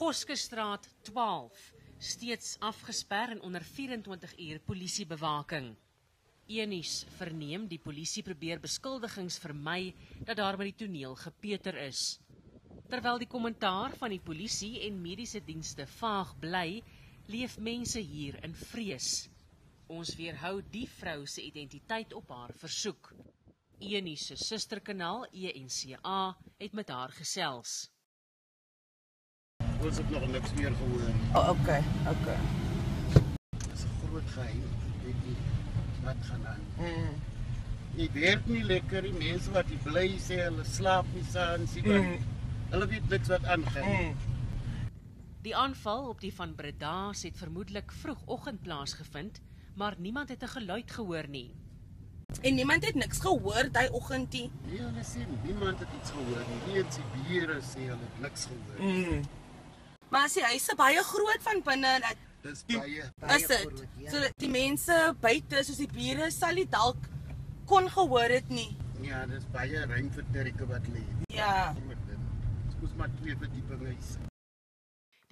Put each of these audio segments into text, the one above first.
Goskestraat 12, steeds afgesper en onder 24 uur polisiebewaking. Eunice verneem die polisie probeer beskuldigings vermy dat daar met die toneel gepeter is. Terwyl die kommentaar van die polisie en mediese dienste vaag bly, leef mense hier in vrees. Ons weerhou die vrou se identiteit op haar versoek. Eunice se susterkanaal ENCA het met haar gesels. Ons het nog niks meer gehoor. Oh, okay. Dit is 'n groot geheim. Ek weet nie wat gaan aan. Ek werk nie lekker, die mense wat hier bly sê, hulle slaap nie saans nie. Hulle weet niks wat aangaan. Die aanval op die van Breda het vermoedelik vroegoggend plaasgevind, maar niemand het 'n geluid gehoor nie. En niemand het niks gehoor daai oggendie. Nee, hulle sê niemand het iets gehoor nie. Eens die bure sê hulle het niks gehoor. Maar as die huise baie groot van binne, Dis baie is dit. groot, ja. So die mense buite soos die bure sal nie dalk kon gehoor het nie. Ja, dis baie ruim vir Terrike wat lê. Ja. Dit moes maar 2 verdiepinge wees.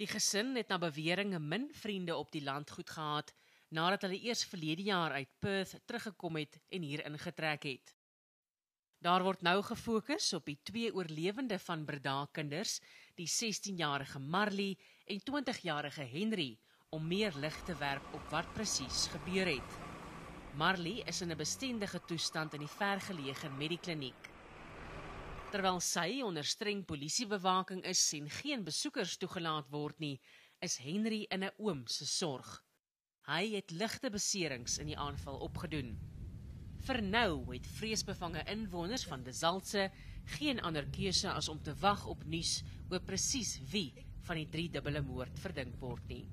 Die gesin het na bewering min vriende op die landgoed gehad, nadat hulle eers verlede jaar uit Perth teruggekom het en hier ingetrek het. Daar word nou gefokus op die 2 oorlewende van Breda kinders, die 16-jarige Marley en 20-jarige Henry, om meer lig te werp op wat presies gebeur het. Marley is in 'n bestendige toestand in die vergeleë medikliniek. Terwyl sy onder streng polisiebewaking is en geen besoekers toegelaat word nie, is Henry in 'n oom se sorg. Hy het ligte beserings in die aanval opgedoen. Vir nou het vreesbevange inwoners van De Zaltse geen ander keuse as om te wag op nuus oor presies wie van die 3 dubbele moord verdink word nie.